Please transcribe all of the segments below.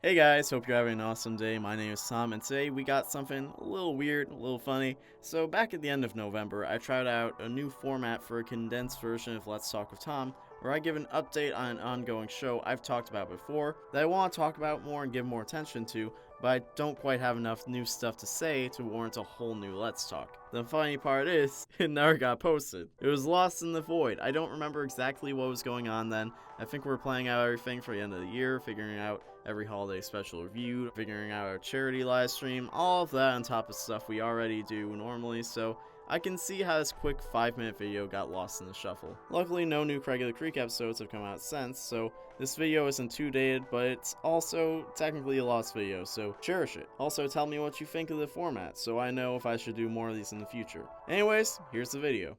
Hey guys, hope you're having an awesome day. My name is Tom, and today we got something a little weird, a little funny. So back at the end of November, I tried out a new format for a condensed version of Let's Talk with Tom, where I give an update on an ongoing show I've talked about before that I want to talk about more and give more attention to, but I don't quite have enough new stuff to say to warrant a whole new Let's Talk. The funny part is, it never got posted. It was lost in the void. I don't remember exactly what was going on then. I think we're planning out everything for the end of the year, figuring out every holiday special review, figuring out our charity live stream, all of that on top of stuff we already do normally, so I can see how this quick 5-minute video got lost in the shuffle. Luckily, no new Craig of the Creek episodes have come out since, so this video isn't too dated, but it's also technically a lost video, so cherish it. Also, tell me what you think of the format, so I know if I should do more of these in the future. Anyways, here's the video.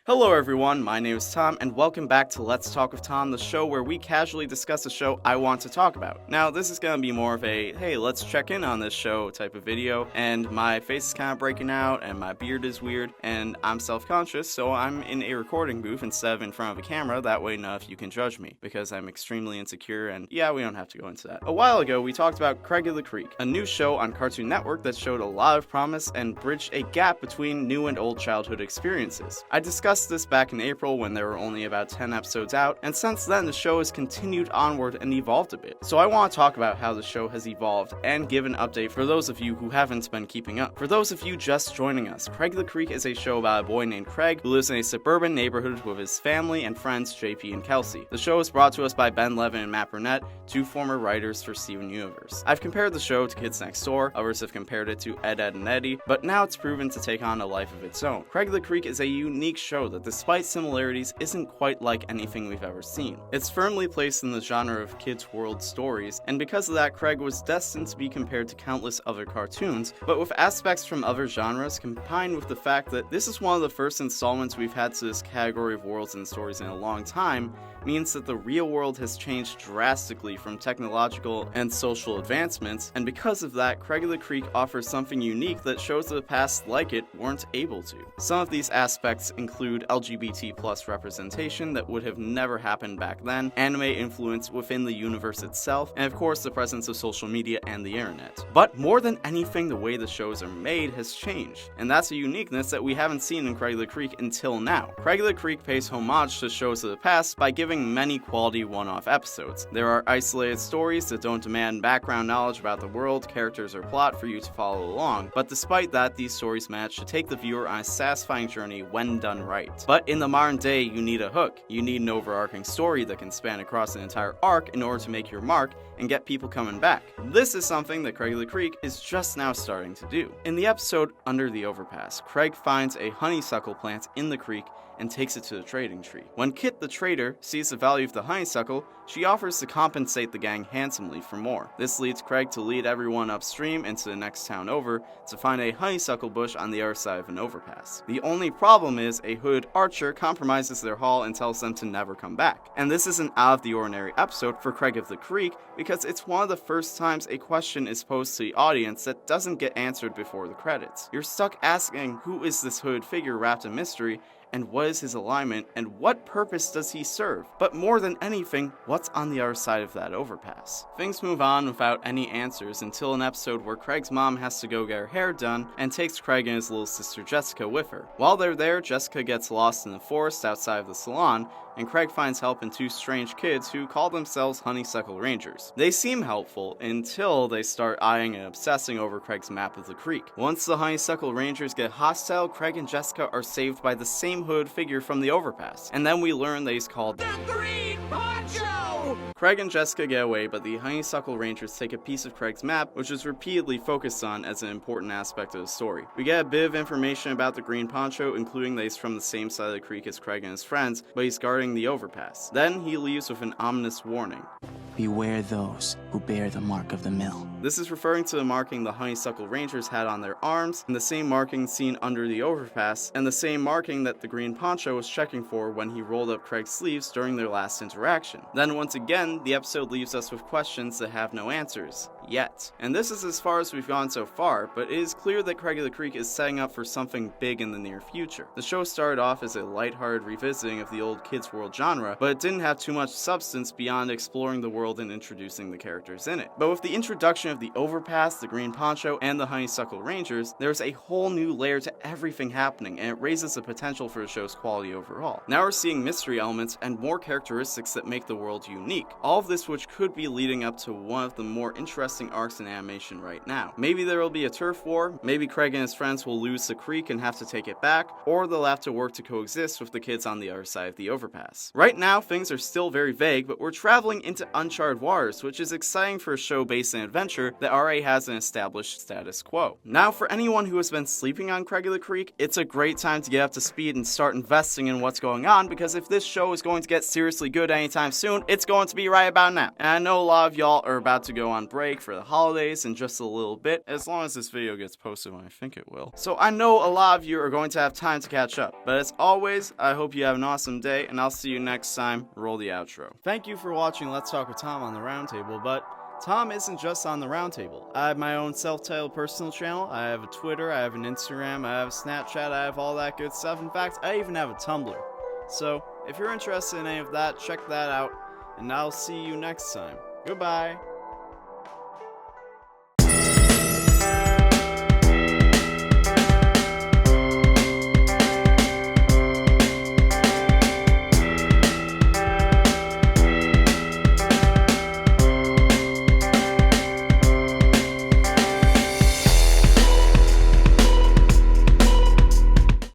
Hello everyone, my name is Tom, and welcome back to Let's Talk with Tom, the show where we casually discuss a show I want to talk about. Now, this is going to be more of a, hey, let's check in on this show type of video, and my face is kind of breaking out, and my beard is weird, and I'm self-conscious, so I'm in a recording booth instead of in front of a camera, that way none of you can judge me, because I'm extremely insecure, and yeah, we don't have to go into that. A while ago, we talked about Craig of the Creek, a new show on Cartoon Network that showed a lot of promise and bridged a gap between new and old childhood experiences. I discussed this back in April when there were only about 10 episodes out, and since then the show has continued onward and evolved a bit. So I want to talk about how the show has evolved and give an update for those of you who haven't been keeping up. For those of you just joining us, Craig of the Creek is a show about a boy named Craig who lives in a suburban neighborhood with his family and friends JP and Kelsey. The show is brought to us by Ben Levin and Matt Burnett, two former writers for Steven Universe. I've compared the show to Kids Next Door, others have compared it to Ed, Edd and Eddy, but now it's proven to take on a life of its own. Craig of the Creek is a unique show that despite similarities isn't quite like anything we've ever seen. It's firmly placed in the genre of kids' world stories, and because of that, Craig was destined to be compared to countless other cartoons, but with aspects from other genres combined with the fact that this is one of the first installments we've had to this category of worlds and stories in a long time, means that the real world has changed drastically from technological and social advancements, and because of that, Craig of the Creek offers something unique that shows of the past like it weren't able to. Some of these aspects include LGBT+ representation that would have never happened back then, anime influence within the universe itself, and of course the presence of social media and the internet. But more than anything, the way the shows are made has changed, and that's a uniqueness that we haven't seen in Craig of the Creek until now. Craig of the Creek pays homage to shows of the past by giving many quality one-off episodes. There are isolated stories that don't demand background knowledge about the world, characters, or plot for you to follow along, but despite that, these stories manage to take the viewer on a satisfying journey when done right. But in the modern day, you need a hook. You need an overarching story that can span across an entire arc in order to make your mark and get people coming back. This is something that Craig of the Creek is just now starting to do. In the episode Under the Overpass, Craig finds a honeysuckle plant in the creek and takes it to the trading tree. When Kit the trader sees the value of the honeysuckle, she offers to compensate the gang handsomely for more. This leads Craig to lead everyone upstream into the next town over to find a honeysuckle bush on the other side of an overpass. The only problem is a hooded archer compromises their haul and tells them to never come back. And this is an out of the ordinary episode for Craig of the Creek because it's one of the first times a question is posed to the audience that doesn't get answered before the credits. You're stuck asking, who is this hooded figure wrapped in mystery, and what is his alignment, and what purpose does he serve? But more than anything, what's on the other side of that overpass? Things move on without any answers until an episode where Craig's mom has to go get her hair done and takes Craig and his little sister Jessica with her. While they're there, Jessica gets lost in the forest outside of the salon, and Craig finds help in two strange kids who call themselves Honeysuckle Rangers. They seem helpful until they start eyeing and obsessing over Craig's map of the creek. Once the Honeysuckle Rangers get hostile, Craig and Jessica are saved by the same hood figure from the overpass, and then we learn that he's called the Green Poncho! Craig and Jessica get away, but the Honeysuckle Rangers take a piece of Craig's map, which is repeatedly focused on as an important aspect of the story. We get a bit of information about the Green Poncho, including that he's from the same side of the creek as Craig and his friends, but he's guarding the overpass. Then he leaves with an ominous warning. Beware those who bear the mark of the mill. This is referring to the marking the Honeysuckle Rangers had on their arms, and the same marking seen under the overpass, and the same marking that the Green Poncho was checking for when he rolled up Craig's sleeves during their last interaction. Then once again, the episode leaves us with questions that have no answers. Yet. And this is as far as we've gone so far, but it is clear that Craig of the Creek is setting up for something big in the near future. The show started off as a lighthearted revisiting of the old Kids World genre, but it didn't have too much substance beyond exploring the world and introducing the characters in it. But with the introduction of the overpass, the Green Poncho, and the Honeysuckle Rangers, there's a whole new layer to everything happening, and it raises the potential for the show's quality overall. Now we're seeing mystery elements and more characteristics that make the world unique. All of this which could be leading up to one of the more interesting arcs in animation right now. Maybe there will be a turf war, maybe Craig and his friends will lose the creek and have to take it back, or they'll have to work to coexist with the kids on the other side of the overpass. Right now, things are still very vague, but we're traveling into uncharted waters, which is exciting for a show based in adventure that already has an established status quo. Now, for anyone who has been sleeping on Craig of the Creek, it's a great time to get up to speed and start investing in what's going on, because if this show is going to get seriously good anytime soon, it's going to be right about now. And I know a lot of y'all are about to go on break for the holidays in just a little bit, as long as this video gets posted when I think it will. So I know a lot of you are going to have time to catch up, but as always, I hope you have an awesome day, and I'll see you next time. Roll the outro. Thank you for watching Let's Talk with Tom on the Roundtable, but Tom isn't just on the Roundtable. I have my own self-titled personal channel, I have a Twitter, I have an Instagram, I have a Snapchat, I have all that good stuff. In fact, I even have a Tumblr. So, if you're interested in any of that, check that out, and I'll see you next time. Goodbye!